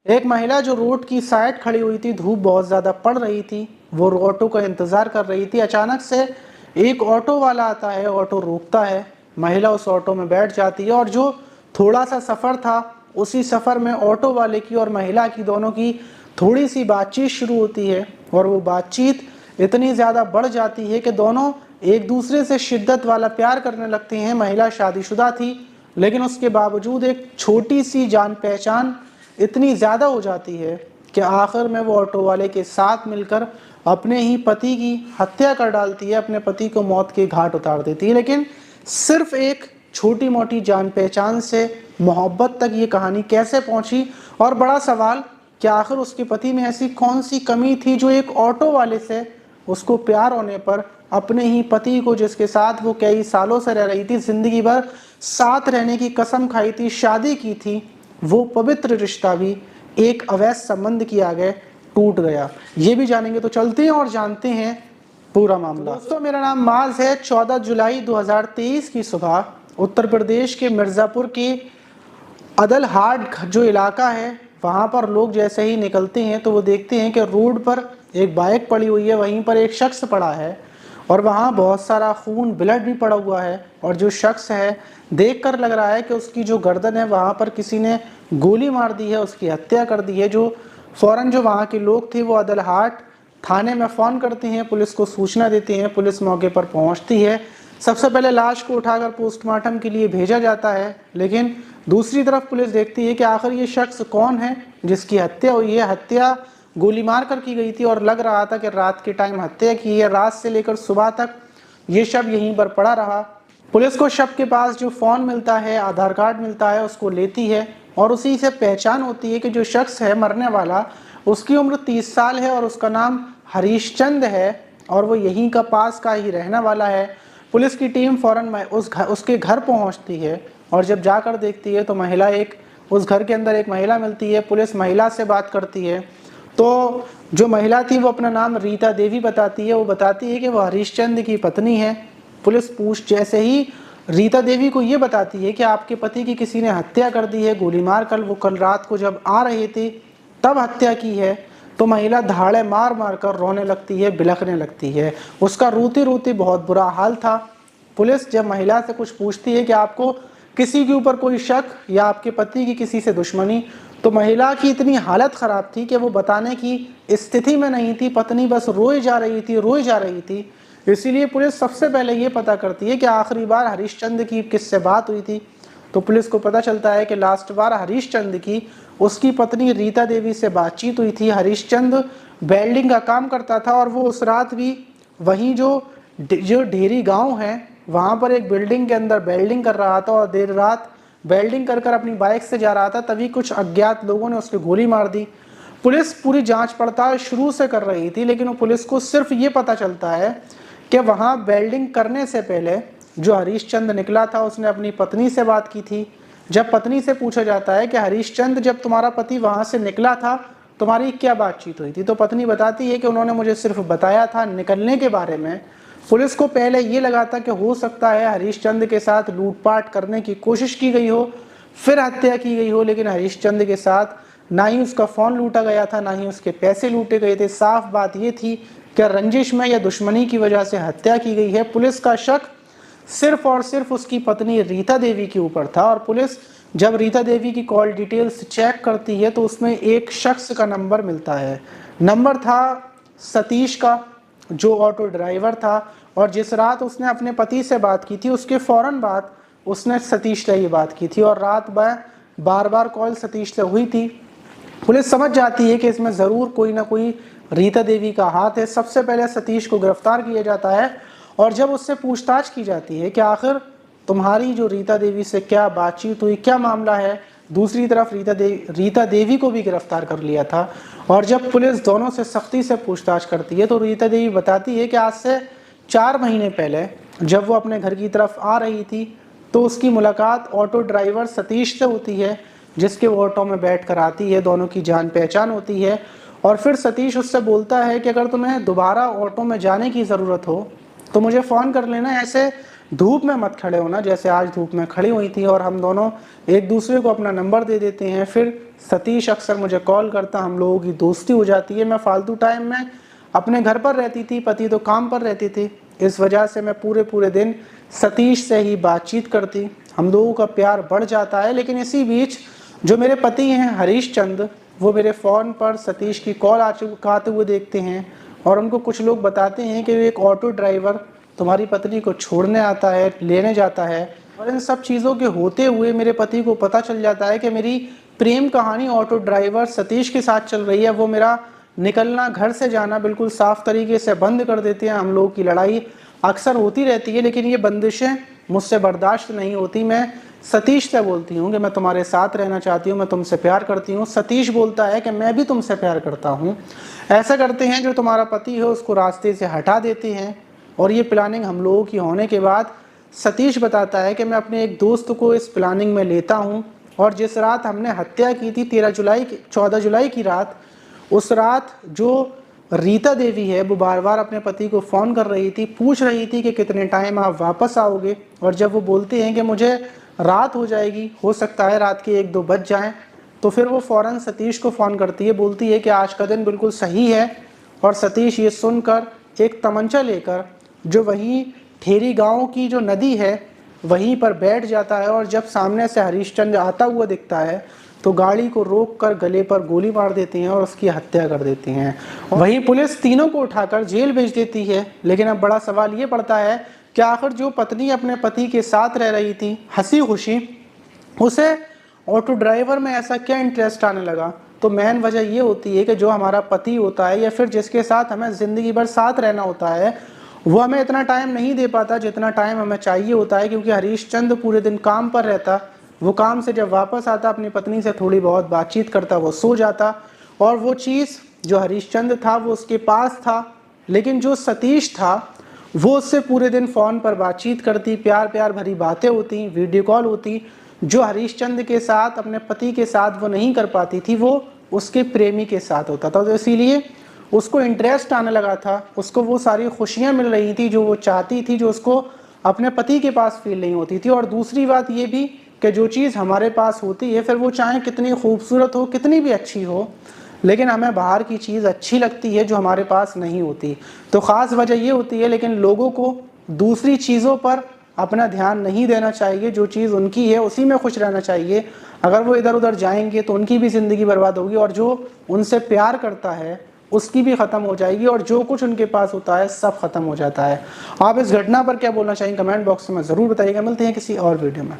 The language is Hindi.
एक महिला जो रोड की साइड खड़ी हुई थी, धूप बहुत ज़्यादा पड़ रही थी, वो ऑटो का इंतज़ार कर रही थी। अचानक से एक ऑटो वाला आता है, ऑटो रोकता है, महिला उस ऑटो में बैठ जाती है और जो थोड़ा सा सफ़र था, उसी सफ़र में ऑटो वाले की और महिला की दोनों की थोड़ी सी बातचीत शुरू होती है और वो बातचीत इतनी ज़्यादा बढ़ जाती है कि दोनों एक दूसरे से शिद्दत वाला प्यार करने लगते हैं। महिला शादीशुदा थी, लेकिन उसके बावजूद एक छोटी सी जान पहचान इतनी ज़्यादा हो जाती है कि आखिर में वो ऑटो वाले के साथ मिलकर अपने ही पति की हत्या कर डालती है, अपने पति को मौत के घाट उतार देती है। लेकिन सिर्फ एक छोटी मोटी जान पहचान से मोहब्बत तक ये कहानी कैसे पहुंची, और बड़ा सवाल कि आखिर उसके पति में ऐसी कौन सी कमी थी जो एक ऑटो वाले से उसको प्यार होने पर अपने ही पति को, जिसके साथ वो कई सालों से रह रही थी, जिंदगी भर साथ रहने की कसम खाई थी, शादी की थी, वो पवित्र रिश्ता भी एक अवैध संबंध की आगे टूट गया। ये भी जानेंगे, तो चलते हैं और जानते हैं पूरा मामला। दोस्तों, मेरा नाम माज है। 14 जुलाई 2023 की सुबह उत्तर प्रदेश के मिर्ज़ापुर के अदलहाट जो इलाका है, वहाँ पर लोग जैसे ही निकलते हैं तो वो देखते हैं कि रोड पर एक बाइक पड़ी हुई है, वहीं पर एक शख्स पड़ा है और वहाँ बहुत सारा खून, ब्लड भी पड़ा हुआ है। और जो शख्स है, देखकर लग रहा है कि उसकी जो गर्दन है वहाँ पर किसी ने गोली मार दी है, उसकी हत्या कर दी है। जो फ़ौरन जो वहाँ के लोग थे वो अदलहाट थाने में फ़ोन करते हैं, पुलिस को सूचना देते हैं, पुलिस मौके पर पहुँचती है। सबसे पहले लाश को उठाकर पोस्टमार्टम के लिए भेजा जाता है, लेकिन दूसरी तरफ पुलिस देखती है कि आखिर ये शख्स कौन है जिसकी हत्या हुई है। हत्या गोली मार कर की गई थी और लग रहा था कि रात के टाइम हत्या की है। रात से लेकर सुबह तक ये शव यहीं पर पड़ा रहा। पुलिस को शव के पास जो फ़ोन मिलता है, आधार कार्ड मिलता है, उसको लेती है और उसी से पहचान होती है कि जो शख्स है मरने वाला, उसकी उम्र 30 साल है और उसका नाम हरीश चंद है और वो यहीं का पास का ही रहने वाला है। पुलिस की टीम फ़ौरन उसके घर पहुंचती है और जब जाकर देखती है तो उस घर के अंदर एक महिला मिलती है। पुलिस महिला से बात करती है तो जो महिला थी वो अपना नाम रीता देवी बताती है। वो बताती है कि वो हरीश चंद की पत्नी है। पुलिस जैसे ही रीता देवी को ये बताती है कि आपके पति की किसी ने हत्या कर दी है, गोली मार कर, वो कल रात को जब आ रहे थे तब हत्या की है, तो महिला धाड़े मार मार कर रोने लगती है, बिलखने लगती है। उसका रोते रोते बहुत बुरा हाल था। पुलिस जब महिला से कुछ पूछती है कि आपको किसी के ऊपर कोई शक या आपके पति की किसी से दुश्मनी, तो महिला की इतनी हालत ख़राब थी कि वो बताने की स्थिति में नहीं थी। पत्नी बस रोई जा रही थी, रोई जा रही थी। इसीलिए पुलिस सबसे पहले ये पता करती है कि आखिरी बार हरीश चंद की किससे बात हुई थी। तो पुलिस को पता चलता है कि लास्ट बार हरीश चंद की उसकी पत्नी रीता देवी से बातचीत हुई थी। हरीश चंद वेल्डिंग का काम करता था और वो उस रात भी वहीं जो ढेरी गांव है वहाँ पर एक बिल्डिंग के अंदर वेल्डिंग कर रहा था और देर रात वेल्डिंग कर अपनी बाइक से जा रहा था, तभी कुछ अज्ञात लोगों ने उसको गोली मार दी। पुलिस पूरी जांच पड़ताल शुरू से कर रही थी, लेकिन वो पुलिस को सिर्फ ये पता चलता है कि वहाँ वेल्डिंग करने से पहले जो हरीश चंद निकला था उसने अपनी पत्नी से बात की थी। जब पत्नी से पूछा जाता है कि हरीश चंद, जब तुम्हारा पति वहाँ से निकला था तुम्हारी क्या बातचीत हुई थी, तो पत्नी बताती है कि उन्होंने मुझे सिर्फ बताया था निकलने के बारे में। पुलिस को पहले ये लगा था कि हो सकता है हरीश चंद के साथ लूटपाट करने की कोशिश की गई हो, फिर हत्या की गई हो, लेकिन हरीश चंद के साथ ना ही उसका फ़ोन लूटा गया था, ना ही उसके पैसे लूटे गए थे। साफ बात ये थी कि रंजिश में या दुश्मनी की वजह से हत्या की गई है। पुलिस का शक सिर्फ और सिर्फ उसकी पत्नी रीता देवी के ऊपर था और पुलिस जब रीता देवी की कॉल डिटेल्स चेक करती है तो उसमें एक शख्स का नंबर मिलता है। नंबर था सतीश का, जो ऑटो ड्राइवर था और जिस रात उसने अपने पति से बात की थी उसके फ़ौरन बाद उसने सतीश से ये बात की थी और रात भर बार बार कॉल सतीश से हुई थी। पुलिस समझ जाती है कि इसमें ज़रूर कोई ना कोई रीता देवी का हाथ है। सबसे पहले सतीश को गिरफ्तार किया जाता है और जब उससे पूछताछ की जाती है कि आखिर तुम्हारी जो रीता देवी से क्या बातचीत हुई, क्या मामला है, दूसरी तरफ रीता देवी को भी गिरफ्तार कर लिया था। और जब पुलिस दोनों से सख्ती से पूछताछ करती है तो रीता देवी बताती है कि आज से 4 महीने पहले जब वो अपने घर की तरफ आ रही थी तो उसकी मुलाकात ऑटो ड्राइवर सतीश से होती है, जिसके वो ऑटो में बैठ कर आती है। दोनों की जान पहचान होती है और फिर सतीश उससे बोलता है कि अगर तुम्हें दोबारा ऑटो में जाने की ज़रूरत हो तो मुझे फ़ोन कर लेना, ऐसे धूप में मत खड़े होना, जैसे आज धूप में खड़ी हुई थी, और हम दोनों एक दूसरे को अपना नंबर दे देते हैं। फिर सतीश अक्सर मुझे कॉल करता, हम लोगों की दोस्ती हो जाती है। मैं फालतू टाइम में अपने घर पर रहती थी, पति तो काम पर रहती थी, इस वजह से मैं पूरे दिन सतीश से ही बातचीत करती। हम लोगों का प्यार बढ़ जाता है। लेकिन इसी बीच जो मेरे पति हैं हरीश चंद, वो मेरे फ़ोन पर सतीश की कॉल आते हुए देखते हैं, और उनको कुछ लोग बताते हैं कि एक ऑटो ड्राइवर तुम्हारी पत्नी को छोड़ने आता है, लेने जाता है। और इन सब चीज़ों के होते हुए मेरे पति को पता चल जाता है कि मेरी प्रेम कहानी ऑटो ड्राइवर सतीश के साथ चल रही है। वो मेरा निकलना, घर से जाना बिल्कुल साफ तरीके से बंद कर देते हैं। हम लोगों की लड़ाई अक्सर होती रहती है, लेकिन ये बंदिशें मुझसे बर्दाश्त नहीं होती। मैं सतीश से बोलती हूँ कि मैं तुम्हारे साथ रहना चाहती हूँ, मैं तुमसे प्यार करती हूँ। सतीश बोलता है कि मैं भी तुमसे प्यार करता हूँ। ऐसा करते हैं, जो तुम्हारा पति है उसको रास्ते से हटा देते हैं। और ये प्लानिंग हम लोगों की होने के बाद सतीश बताता है कि मैं अपने एक दोस्त को इस प्लानिंग में लेता हूँ, और जिस रात हमने हत्या की थी 14 जुलाई की रात, उस रात जो रीता देवी है वो बार बार अपने पति को फ़ोन कर रही थी, पूछ रही थी कि कितने टाइम आप वापस आओगे। और जब वो बोलते हैं कि मुझे रात हो जाएगी, हो सकता है रात के 1-2 बज जाएं, तो फिर वो फ़ौरन सतीश को फ़ोन करती है, बोलती है कि आज का दिन बिल्कुल सही है। और सतीश ये सुनकर एक तमंचा लेकर जो वहीं ठेरी गांव की जो नदी है वहीं पर बैठ जाता है, और जब सामने से हरीशचंद्र आता हुआ दिखता है तो गाड़ी को रोककर गले पर गोली मार देती हैं और उसकी हत्या कर देती हैं। वहीं पुलिस तीनों को उठाकर जेल भेज देती है। लेकिन अब बड़ा सवाल ये पड़ता है कि आखिर जो पत्नी अपने पति के साथ रह रही थी हंसी खुशी, उसे ऑटो ड्राइवर में ऐसा क्या इंटरेस्ट आने लगा? तो मेन वजह ये होती है कि जो हमारा पति होता है या फिर जिसके साथ हमें ज़िंदगी भर साथ रहना होता है, वो हमें इतना टाइम नहीं दे पाता जितना टाइम हमें चाहिए होता है। क्योंकि हरीश चंद पूरे दिन काम पर रहता, वो काम से जब वापस आता अपनी पत्नी से थोड़ी बहुत बातचीत करता, वो सो जाता, और वो चीज़ जो हरीश चंद था वो उसके पास था। लेकिन जो सतीश था वो उससे पूरे दिन फ़ोन पर बातचीत करती, प्यार भरी बातें होती, वीडियो कॉल होती, जो हरीश चंद के साथ अपने पति के साथ वो नहीं कर पाती थी, वो उसके प्रेमी के साथ होता था। तो इसीलिए उसको इंटरेस्ट आने लगा था, उसको वो सारी खुशियाँ मिल रही थी जो वो चाहती थी, जो उसको अपने पति के पास फील नहीं होती थी। और दूसरी बात ये भी कि जो चीज़ हमारे पास होती है, फिर वो चाहे कितनी खूबसूरत हो, कितनी भी अच्छी हो, लेकिन हमें बाहर की चीज़ अच्छी लगती है जो हमारे पास नहीं होती। तो ख़ास वजह ये होती है। लेकिन लोगों को दूसरी चीज़ों पर अपना ध्यान नहीं देना चाहिए, जो चीज़ उनकी है उसी में खुश रहना चाहिए। अगर वो इधर उधर जाएंगे तो उनकी भी ज़िंदगी बर्बाद होगी, और जो उनसे प्यार करता है उसकी भी ख़त्म हो जाएगी, और जो कुछ उनके पास होता है सब ख़त्म हो जाता है। आप इस घटना पर क्या बोलना चाहेंगे कमेंट बॉक्स में ज़रूर बताइएगा। मिलते हैं किसी और वीडियो में।